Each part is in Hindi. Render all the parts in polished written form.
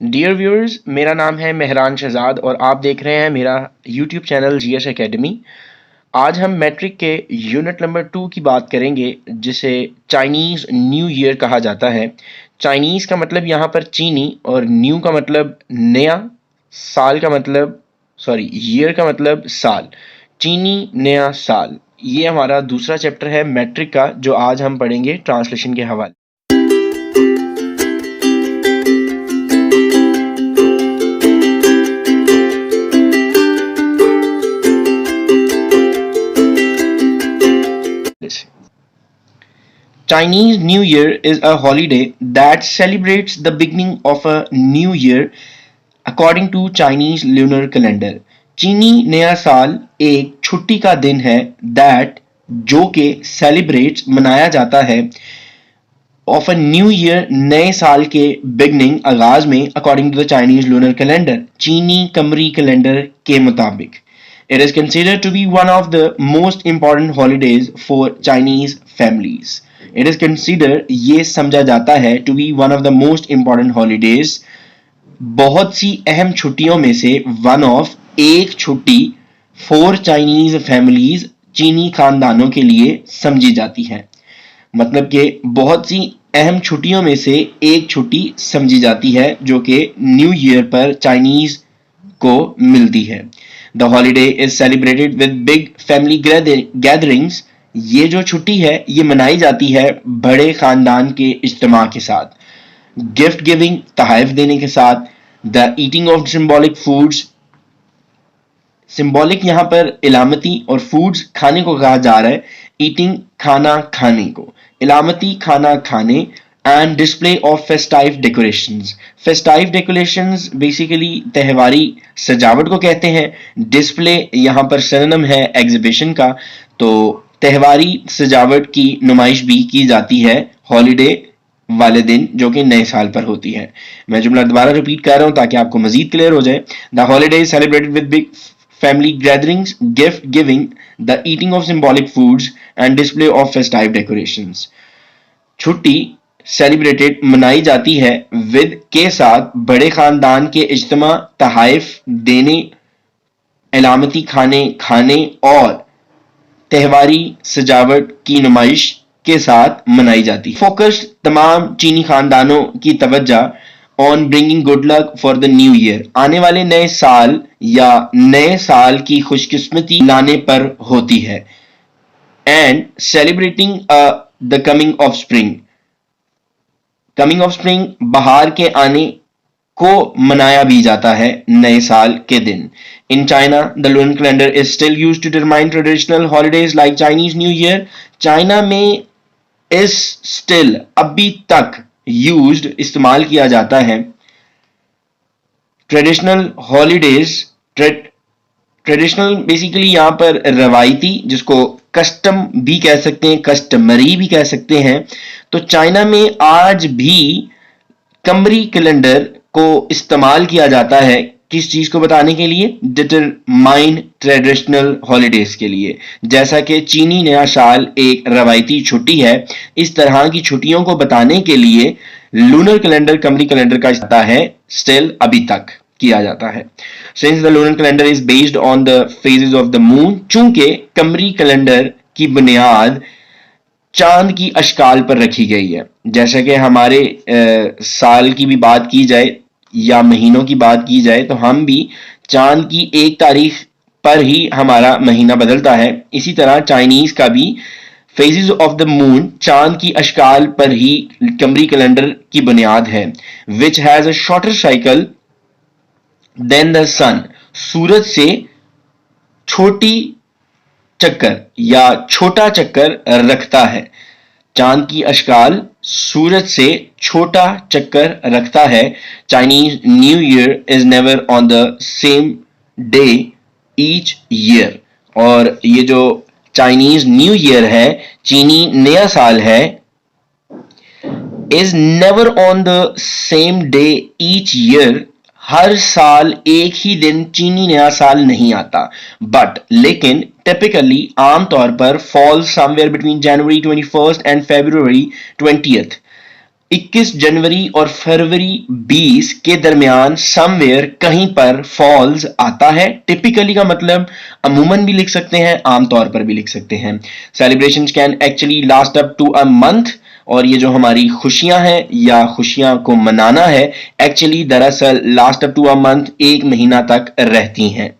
डियर व्यूअर्स, मेरा नाम है मेहरान शहजाद और आप देख रहे हैं मेरा यूट्यूब चैनल जीएस एकेडमी। आज हम मैट्रिक के यूनिट नंबर 2 की बात करेंगे, जिसे चाइनीज़ न्यू ईयर कहा जाता है। चाइनीज़ का मतलब यहाँ पर चीनी और न्यू का मतलब नया, साल का मतलब ईयर का मतलब साल। चीनी नया साल, ये हमारा दूसरा चैप्टर है मैट्रिक का, जो आज हम पढ़ेंगे ट्रांसलेशन के हवाले। Chinese New Year is a holiday that celebrates the beginning of a new year according to Chinese lunar calendar. चीनी नया साल एक छुट्टी का दिन है that जो के celebrates मनाया जाता है of a new year नए साल के beginning आगाज में according to the Chinese lunar calendar चीनी कमरी कैलेंडर के मुताबिक. It is considered to be one of the most important holidays for Chinese families. It is considered, ये समझा जाता है, to be one of the most important holidays, बहुत सी अहम छुट्टियों में से one of, एक छुट्टी, for Chinese families, चीनी खानदानों के लिए समझी जाती है. मतलब कि बहुत सी अहम छुट्टियों में से एक छुट्टी समझी जाती है जो कि न्यू ईयर पर चाइनीज को मिलती है. The holiday is celebrated with big family gatherings. ये जो छुट्टी है ये मनाई जाती है बड़े खानदान के इज्तिमा के साथ, गिफ्ट गिविंग तोहफे देने के साथ, the eating of symbolic foods, symbolic यहाँ पर इलामती और फूड्स खाने को कहा जा रहा है, ईटिंग खाना खाने को, इलामती खाना खाने, and display of festive decorations. Festive decorations basically त्योहारी सजावट को कहते हैं. डिस्प्ले यहाँ पर सिनोनिम है एग्जीबिशन का, तो त्योहारी सजावट की नुमाइश भी की जाती है हॉलिडे वाले दिन जो कि नए साल पर होती है. मैं जुमला दोबारा रिपीट कर रहा हूँ ताकि आपको मजीद क्लियर हो जाए. The holiday is celebrated with big family gatherings, gift giving, the eating of symbolic foods and display of festive decorations. छुट्टी सेलिब्रेटेड मनाई जाती है विद के साथ बड़े खानदान के इज्तिमा, तहाइफ देने, इलामती खाने खाने और त्योहारी सजावट की नुमाइश के साथ मनाई जाती है. फोकस तमाम चीनी खानदानों की तवज्जो on bringing good luck for the new year, आने वाले नए साल या नए साल की खुशकिस्मती लाने पर होती है. And celebrating the coming of spring, coming of spring बाहर के आने को मनाया भी जाता है नए साल के दिन. In China the lunar calendar is still used to determine traditional holidays like Chinese New Year. China में इज स्टिल अभी तक यूज्ड इस्तेमाल किया जाता है ट्रेडिशनल हॉलिडेज. ट्रेडिशनल बेसिकली यहाँ पर रवायती, जिसको कस्टम भी कह सकते हैं, कस्टमरी भी कह सकते हैं. तो चाइना में आज भी कमरी कैलेंडर को इस्तेमाल किया जाता है किस चीज को बताने के लिए, डिटरमाइन ट्रेडिशनल हॉलिडेज के लिए. जैसा कि चीनी नया साल एक रवायती छुट्टी है, इस तरह की छुट्टियों को बताने के लिए लूनर कैलेंडर कमरी कैलेंडर का इस्तेमाल है स्टिल अभी तक किया जाता है. Since the lunar calendar is based on the phases of the moon, चूंकि कमरी कैलेंडर की बुनियाद चांद की अशकाल पर रखी गई है. जैसा कि हमारे साल की भी बात की जाए या महीनों की बात की जाए तो हम भी चांद की एक तारीख पर ही हमारा महीना बदलता है. इसी तरह चाइनीज का भी फेजेस ऑफ द मून चांद की अशकाल पर ही कमरी कैलेंडर की बुनियाद है. Which has a shorter cycle than the sun, सूरज से छोटी चक्कर या छोटा चक्कर रखता है. चांद की अशकाल सूरज से छोटा चक्कर रखता है. Chinese New year is never on the same day each year. और ये जो चाइनीज न्यू ईयर है, चीनी नया साल है, is never on the same day each year. हर साल एक ही दिन चीनी नया साल नहीं आता, बट लेकिन टिपिकली आमतौर पर fall somewhere between January 21 and February 20th. 21 जनवरी और फरवरी 20 के दरमियान समवेयर कहीं पर फॉल्स आता है। टिपिकली का मतलब अमूमन भी लिख सकते हैं, आमतौर पर भी लिख सकते हैं। Celebrations can actually last up to a month, और ये जो हमारी खुशियां हैं या खुशियां को मनाना है, एक्चुअली दरअसल last up to a month, एक महीना तक रहती हैं।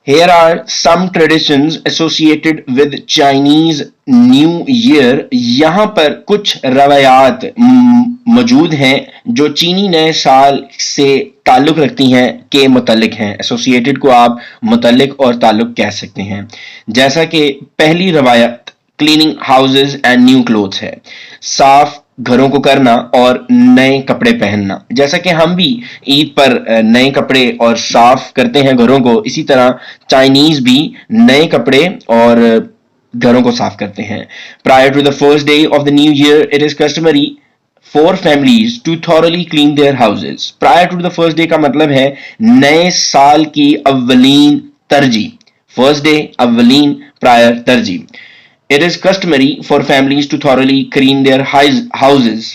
Here are some traditions associated with Chinese New Year. यहाँ पर कुछ रवायात मौजूद हैं जो चीनी नए साल से ताल्लुक रखती हैं के मुतल्लिक हैं। एसोसिएटेड को आप मुतल्लिक और ताल्लुक कह सकते हैं। जैसा कि पहली रवायत cleaning houses and new clothes है, साफ घरों को करना और नए कपड़े पहनना। जैसा कि हम भी ईद पर नए कपड़े और साफ करते हैं घरों को, इसी तरह चाइनीज भी नए कपड़े और घरों को साफ करते हैं। Prior to the first day of the new year it is customary for families to thoroughly clean their houses. Prior to the first day का मतलब है नए साल की अव्वलीन तरजीह। फर्स्ट डे अव्वलीन, प्रायर तरजीह। It is customary for families to thoroughly clean their houses.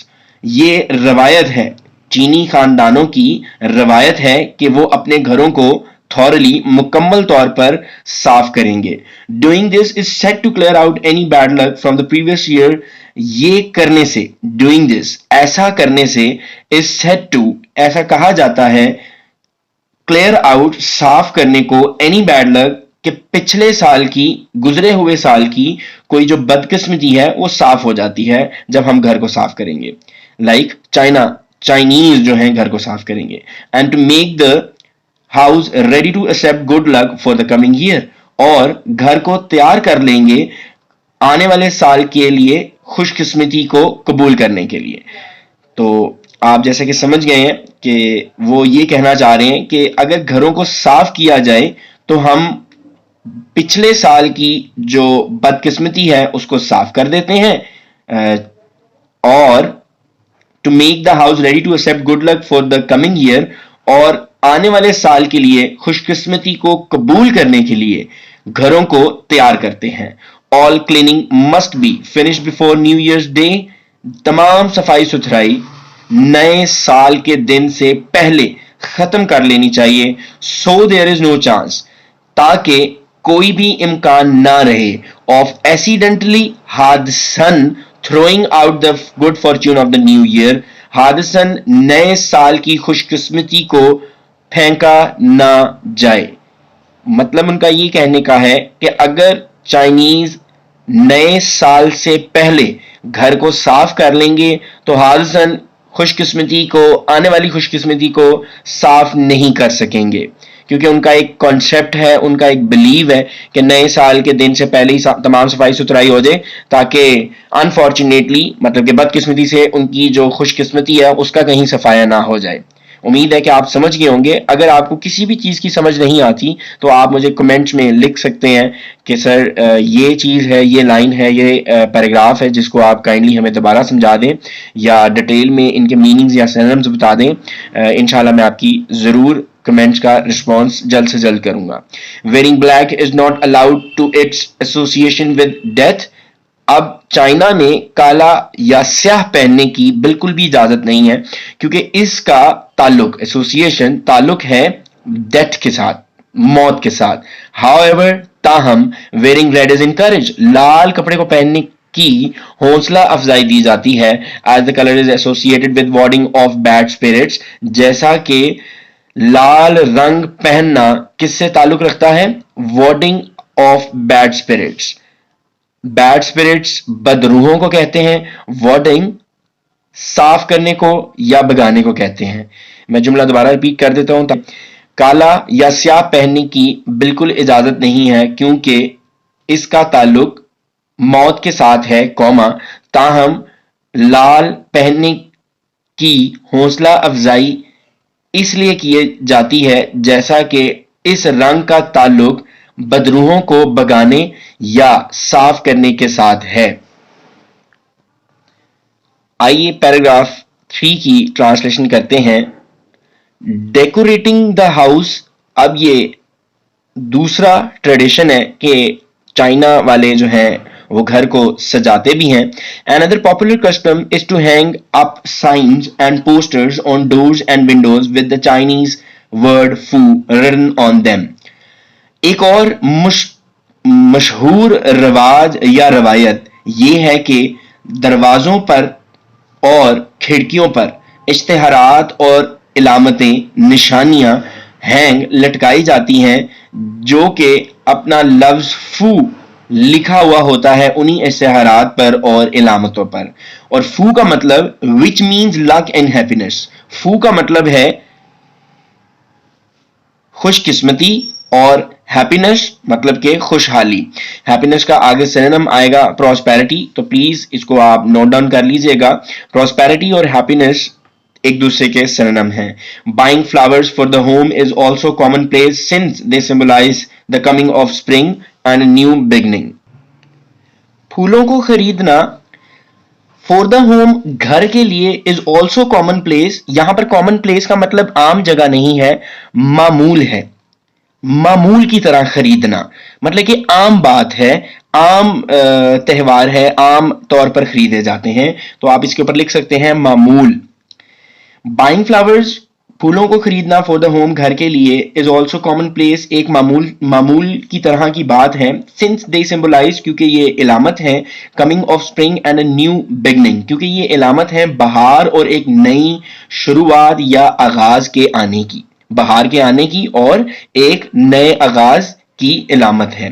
ये रवायत है, चीनी खानदानों की रवायत है कि वो अपने घरों को thoroughly मुकम्मल तौर पर साफ करेंगे। Doing this is said to clear out any bad luck from the previous year. ये करने से, doing this, ऐसा करने से, is said to, ऐसा कहा जाता है, clear out, साफ करने को, any bad luck, कि पिछले साल की, गुजरे हुए साल की कोई जो बदकिस्मती है वो साफ हो जाती है जब हम घर को साफ करेंगे। लाइक चाइनीज जो हैं घर को साफ करेंगे। And to make the house ready to accept good luck for the coming year, और घर को तैयार कर लेंगे आने वाले साल के लिए खुशकिस्मती को कबूल करने के लिए। तो आप जैसे कि समझ गए हैं कि वो ये कहना चाह रहे हैं कि अगर घरों को साफ किया जाए तो हम पिछले साल की जो बदकिस्मती है उसको साफ कर देते हैं, और to make the house ready to accept good luck for the coming year, और आने वाले साल के लिए खुशकिस्मती को कबूल करने के लिए घरों को तैयार करते हैं। All cleaning must be finish before new years day. तमाम सफाई सुथराई नए साल के दिन से पहले खत्म कर लेनी चाहिए। So there is no chance, ताकि कोई भी इम्कान ना रहे, ऑफ एक्सीडेंटली हादसन throwing out the good fortune of the new year. हादसन नए साल की खुशकिस्मती को फेंका ना जाए। मतलब उनका ये कहने का है कि अगर चाइनीज नए साल से पहले घर को साफ कर लेंगे तो हादसन खुशकिस्मती को, आने वाली खुशकिस्मती को साफ नहीं कर सकेंगे, क्योंकि उनका एक कॉन्सेप्ट है, उनका एक बिलीव है कि नए साल के दिन से पहले ही तमाम सफाई सुथराई हो जाए, ताकि अनफॉर्चुनेटली, मतलब कि बदकिस्मती से उनकी जो खुशकिस्मती है उसका कहीं सफाया ना हो जाए। उम्मीद है कि आप समझ गए होंगे। अगर आपको किसी भी चीज़ की समझ नहीं आती तो आप मुझे कमेंट्स में लिख सकते हैं कि सर ये चीज़ है, ये लाइन है, ये पैराग्राफ है जिसको आप काइंडली हमें दोबारा समझा दें या डिटेल में इनके मीनिंग्स या सिनोनिम्स बता दें। इंशाल्लाह मैं आपकी ज़रूर कमेंट्स का रिस्पॉन्स जल्द से जल्द करूंगा। Wearing black is not allowed to its association with death. अब चाइना में काला या स्याह पहनने की बिल्कुल भी इजाजत नहीं है, क्योंकि इसका ताल्लुक, एसोसिएशन ताल्लुक है डेथ के साथ, मौत के साथ। हाउएवर, ताहम, वेयरिंग रेड इज इनकरेज, लाल कपड़े को पहनने की हौसला अफजाई दी जाती है, as the colour is associated with warding off bad spirits. जैसा कि लाल रंग पहनना किससे ताल्लुक रखता है? Warding off bad spirits. Bad spirits बदरूहों को कहते हैं, वार्डिंग साफ करने को या भगाने को कहते हैं। मैं जुमला दोबारा रिपीट कर देता हूं। काला या स्याह पहनने की बिल्कुल इजाजत नहीं है, क्योंकि इसका ताल्लुक मौत के साथ है, कौमा, ताहम लाल पहनने की हौसला अफजाई इसलिए की जाती है जैसा कि इस रंग का ताल्लुक बदरूहों को भगाने या साफ करने के साथ है। आइए पैराग्राफ 3 की ट्रांसलेशन करते हैं। डेकोरेटिंग द हाउस, अब ये दूसरा ट्रेडिशन है कि चाइना वाले जो हैं वो घर को सजाते भी हैं. Another popular custom is to hang up signs and posters on doors and windows with the Chinese word "fu" written on them. एक और मशहूर रिवाज या रवायत ये है कि दरवाजों पर और खिड़कियों पर इश्तिहारात और इलामतें, निशानियां हैंग लटकाई जाती हैं जो कि अपना लफ्ज फू लिखा हुआ होता है उन्हीं इश्तिहारात पर और इलामतों पर. और फू का मतलब which means luck and happiness. फू का मतलब है खुशकिस्मती और हैप्पीनेस मतलब के खुशहाली. हैप्पीनेस का आगे सिनोनिम आएगा प्रॉस्पेरिटी, तो प्लीज इसको आप नोट डाउन कर लीजिएगा. प्रॉस्पेरिटी और हैप्पीनेस एक दूसरे के सिनोनिम हैं. Buying flowers for the home is also common place since they symbolise the coming of spring and new beginning. फूलों को खरीदना फॉर द होम घर के लिए इज ऑल्सो कॉमन प्लेस. यहां पर कॉमन प्लेस का मतलब आम जगह नहीं है, मामूल है. मामूल की तरह खरीदना मतलब कि आम बात है, आम त्यौहार है, आम तौर पर खरीदे जाते हैं, तो आप इसके ऊपर लिख सकते हैं मामूल. बाइंग फ्लावर्स फूलों को खरीदना फॉर द होम घर के लिए इज ऑल्सो कॉमन प्लेस एक मामूल की तरह की बात है. सिंस दे सिंबलाइज क्योंकि ये इलामत है coming of spring and a new beginning क्योंकि ये इलामत है बहार और एक नई शुरुआत या आगाज के आने की, बहार के आने की और एक नए आगाज की इलामत है.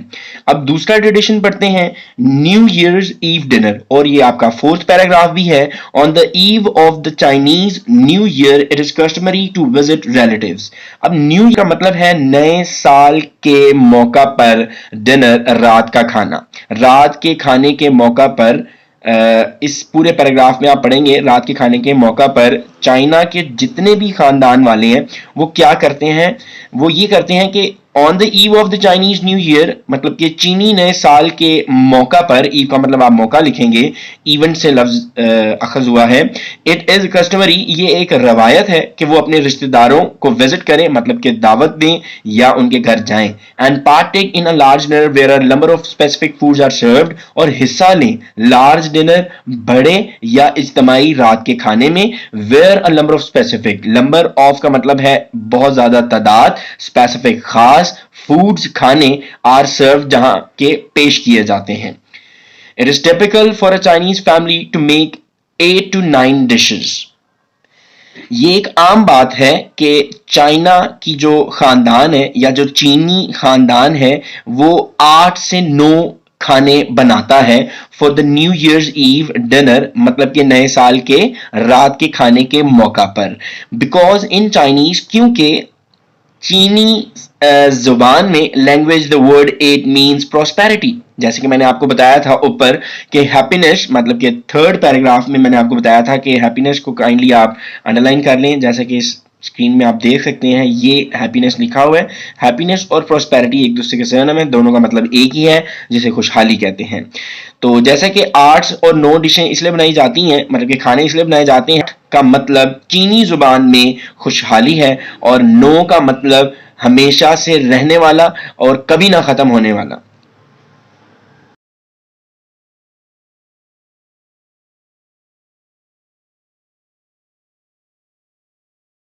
अब दूसरा ट्रेडिशन पढ़ते हैं न्यू ईयर्स ईव डिनर और ये आपका फोर्थ पैराग्राफ भी है. On the eve of the Chinese New year it is customary to visit relatives. अब न्यू का मतलब है नए साल के मौका पर डिनर, रात का खाना. रात के खाने के मौका पर इस पूरे पैराग्राफ में आप पढ़ेंगे रात के खाने के मौका पर चाइना के जितने भी खानदान वाले हैं वो क्या करते हैं, वो ये करते हैं कि on the eve of the Chinese New year मतलब कि चीनी नए साल के मौका पर, ईव का मतलब आप मौका लिखेंगे, इवेंट से लफ्ज अखज हुआ है. इट इज कस्टमरी ये एक रवायत है कि वो अपने रिश्तेदारों को विजिट करें मतलब कि दावत दें या उनके घर जाएं. And partake in a large dinner where a number of specific foods are served और हिस्सा लें लार्ज डिनर बड़े या इज्तिमाई रात के खाने में. Where a number of specific, number of का मतलब है बहुत ज्यादा तादाद, स्पेसिफिक खास, फूड्स खाने आर सर्व जहां के पेश किए जाते हैं. It is typical for a Chinese family to make 8 to 9 dishes. ये एक आम बात है कि चाइना की जो खानदान है या जो चीनी खानदान है वो 8 से 9 खाने बनाता है for the New Year's Eve dinner मतलब कि नए साल के रात के खाने के मौका पर. बिकॉज इन चाइनीज क्योंकि चीनी जुबान में language the word 8 means prosperity. जैसे कि मैंने आपको बताया था ऊपर कि हैप्पीनेस मतलब कि थर्ड पैराग्राफ में मैंने आपको बताया था कि हैप्पीनेस को काइंडली आप अंडरलाइन कर लें. जैसे कि इस स्क्रीन में आप देख सकते हैं ये हैप्पीनेस लिखा हुआ है. हैप्पीनेस और प्रॉस्पेरिटी एक दूसरे के सिनोनिम है, दोनों का मतलब एक ही है जिसे खुशहाली कहते हैं. तो जैसे कि 8 और 9 डिशें इसलिए बनाई जाती हैं मतलब कि खाने इसलिए बनाए जाते हैं का मतलब चीनी जुबान में खुशहाली है और 9 का मतलब हमेशा से रहने वाला और कभी ना खत्म होने वाला.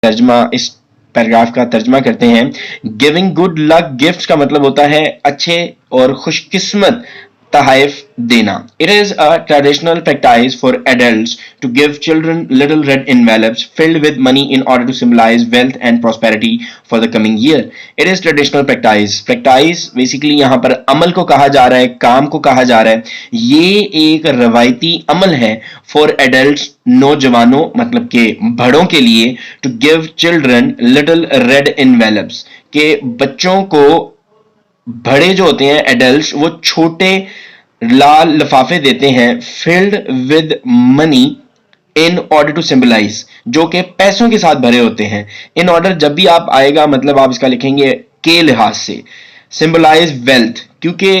तर्जमा इस पैराग्राफ का तर्जमा करते हैं. गिविंग गुड लक गिफ्ट्स का मतलब होता है अच्छे और खुशकिस्मत तहफ देना. It is a traditional practice for adults to give children little red envelopes filled with money in order to symbolize wealth and prosperity for the coming year. It is traditional practice. Practice basically यहाँ पर अमल को कहा जा रहा है, काम को कहा जा रहा है. ये एक रवायती अमल है for adults नौजवानों मतलब के बड़ों के लिए to give children little red envelopes के बच्चों को बड़े जो होते हैं एडल्ट्स वो छोटे लाल लिफाफे देते हैं filled with money in order to symbolise जो कि पैसों के साथ भरे होते हैं. इन ऑर्डर जब भी आप आएगा मतलब आप इसका लिखेंगे के लिहाज से. सिंबलाइज वेल्थ क्योंकि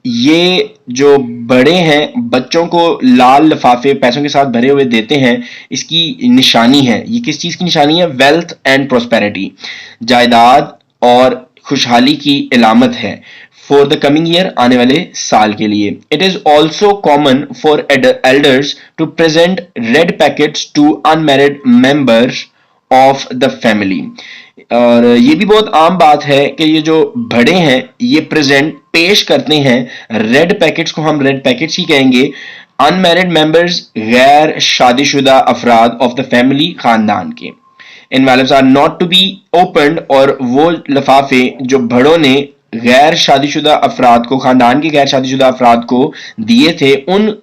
ये जो बड़े हैं बच्चों को लाल लिफाफे पैसों के साथ भरे हुए देते हैं इसकी निशानी है. ये किस चीज की निशानी है? वेल्थ एंड प्रोस्पेरिटी, जायदाद और खुशहाली की इलामत है. फॉर द कमिंग ईयर, आने वाले साल के लिए. It is also common for elders to present red packets to unmarried members of the family. और ये भी बहुत आम बात है कि ये जो बड़े हैं ये प्रेजेंट पेश करते हैं रेड पैकेट्स को, हम रेड पैकेट्स ही कहेंगे, अनमैरिड मेंबर्स, गैर शादीशुदा अफराद ऑफ द फैमिली, खानदान के. Envelopes are not to be opened, और वो लिफाफे जो बड़ों ने गैर शादीशुदा अफराद को, खानदान के गैर शादीशुदा अफराद को दिए थे, उन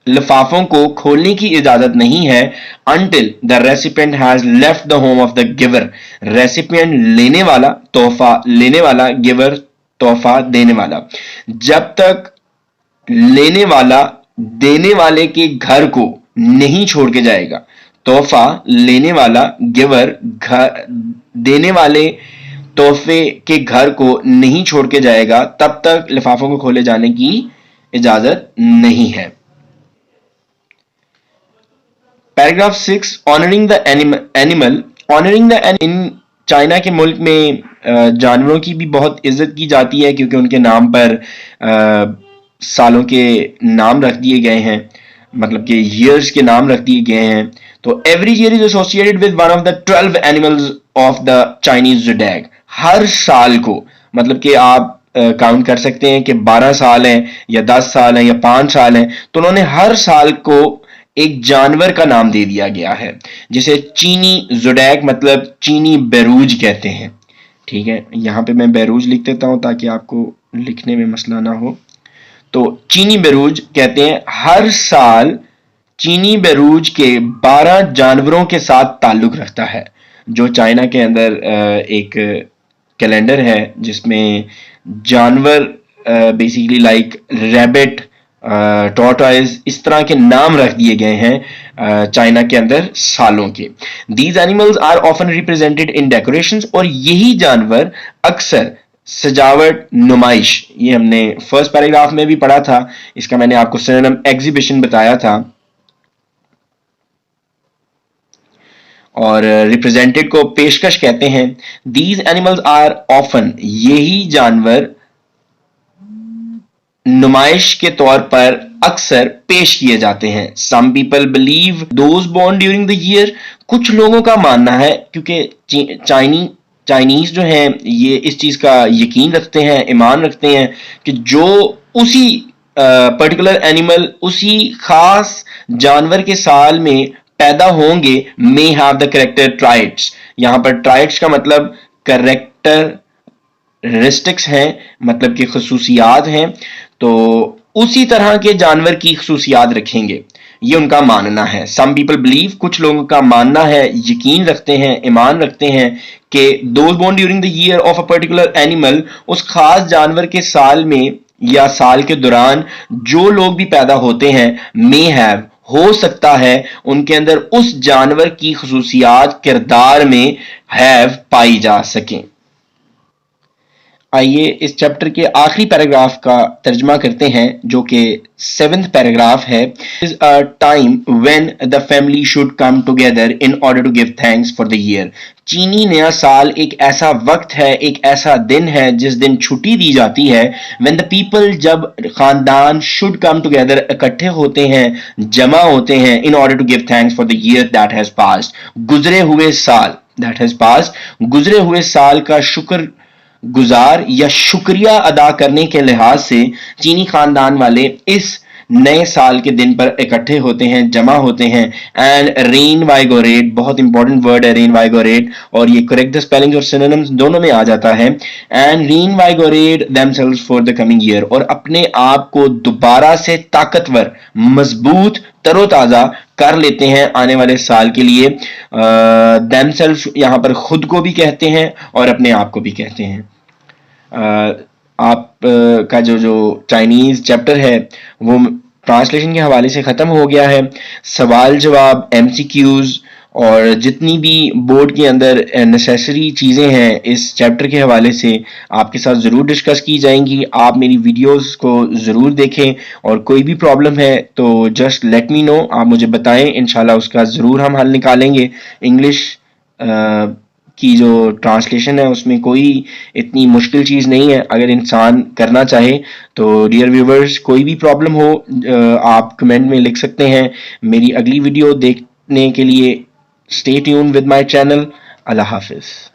लिफाफों को खोलने की इजाजत नहीं है until the recipient has left the home of the giver. Recipient लेने वाला, तोहफा लेने वाला, गिवर तोहफा देने वाला, जब तक लेने वाला देने वाले के घर को नहीं छोड़ के जाएगा. तोहफा लेने वाला, गिवर, घर देने वाले तोहफे के घर को नहीं छोड़ के जाएगा, तब तक लिफाफों को खोले जाने की इजाजत नहीं है. Paragraph 6, honouring the animal. Honouring the in China के मुल्क में जानवरों की भी बहुत इज्जत की जाती है, क्योंकि उनके नाम पर सालों के नाम रख दिए गए हैं, मतलब कि ईयर्स के नाम रख दिए गए हैं. तो every year is associated with one of the 12 animals of the Chinese zodiac. हर साल को, मतलब कि आप काउंट कर सकते हैं कि 12 साल हैं या 10 साल हैं या 5 साल हैं, तो उन्होंने हर साल को एक जानवर का नाम दे दिया गया है, जिसे चीनी ज़ोडिएक, मतलब चीनी बेरूज कहते हैं. ठीक है, यहां पे मैं बेरूज लिख देता हूं ताकि आपको लिखने में मसला ना हो. तो चीनी बेरूज कहते हैं. हर साल चीनी बेरूज के 12 जानवरों के साथ ताल्लुक रखता है. जो चाइना के अंदर एक कैलेंडर है जिसमें जानवर बेसिकली लाइक रैबिट, टॉर्टॉइज, इस तरह के नाम रख दिए गए हैं चाइना के अंदर सालों के. These animals are often represented in decorations, और यही जानवर अक्सर सजावट, नुमाइश, ये हमने फर्स्ट पैराग्राफ में भी पढ़ा था, इसका मैंने आपको सिनोनिम एग्जीबिशन बताया था, और रिप्रेजेंटेड को पेशकश कहते हैं. दीज एनिमल्स आर ऑफन, यही जानवर नुमाइश के तौर पर अक्सर पेश किए जाते हैं. Some people believe those born during the year, कुछ लोगों का मानना है, क्योंकि चाइनीज जो हैं ये इस चीज का यकीन रखते हैं, ईमान रखते हैं कि जो उसी पर्टिकुलर एनिमल, उसी खास जानवर के साल में पैदा होंगे, may have the character traits. यहां पर ट्राइट्स का मतलब करेक्टरिस्टिक्स हैं, मतलब कि खसूसियात हैं, तो उसी तरह के जानवर की खसूसियात रखेंगे, ये उनका मानना है. सम पीपल बिलीव, कुछ लोगों का मानना है, यकीन रखते हैं, ईमान रखते हैं कि those born during the year of a particular animal, उस खास जानवर के साल में या साल के दौरान जो लोग भी पैदा होते हैं, मे हैव, हो सकता है उनके अंदर उस जानवर की खसूसियात किरदार में हैव पाई जा सकें. आइए इस चैप्टर के आखिरी पैराग्राफ का तर्जमा करते हैं, जो कि 7th पैराग्राफ है. Is a time when the family should come together in order to give thanks for the year. चीनी नया साल एक ऐसा वक्त है, एक ऐसा दिन है जिस दिन छुट्टी दी जाती है. व्हेन द पीपल, जब खानदान, शुड कम टुगेदर, इकट्ठे होते हैं, जमा होते हैं, in order to give thanks for the year that has passed, गुजरे हुए साल, दैट हैज पास्ड, गुजरे हुए साल का शुक्र गुजार या शुक्रिया अदा करने के लिहाज से चीनी खानदान वाले इस नए साल के दिन पर इकट्ठे होते हैं, जमा होते हैं. एंड रेनवाइगोरेट, बहुत इंपॉर्टेंट वर्ड है रेनवाइगोरेट, और ये करेक्ट द स्पेलिंग और सिनोनिम्स दोनों में आ जाता है. And reinvigorate themselves for the coming year, और अपने आप को दोबारा से ताकतवर, मजबूत, तरोताजा कर लेते हैं आने वाले साल के लिए. देमसेल्व्स यहां पर खुद को भी कहते हैं और अपने आप को भी कहते हैं. आप का जो चाइनीज चैप्टर है वो ट्रांसलेशन के हवाले से ख़त्म हो गया है. सवाल जवाब, एमसीक्यूज और जितनी भी बोर्ड के अंदर नेसेसरी चीज़ें हैं इस चैप्टर के हवाले से आपके साथ ज़रूर डिस्कस की जाएंगी. आप मेरी वीडियोस को ज़रूर देखें, और कोई भी प्रॉब्लम है तो जस्ट लेट मी नो, आप मुझे बताएं, इंशाल्लाह उसका ज़रूर हम हल निकालेंगे. इंग्लिश की जो ट्रांसलेशन है उसमें कोई इतनी मुश्किल चीज़ नहीं है, अगर इंसान करना चाहे तो। डियर व्यूवर्स, कोई भी प्रॉब्लम हो आप कमेंट में लिख सकते हैं। मेरी अगली वीडियो देखने के लिए stay tune with my channel. अल्लाह हाफिज़।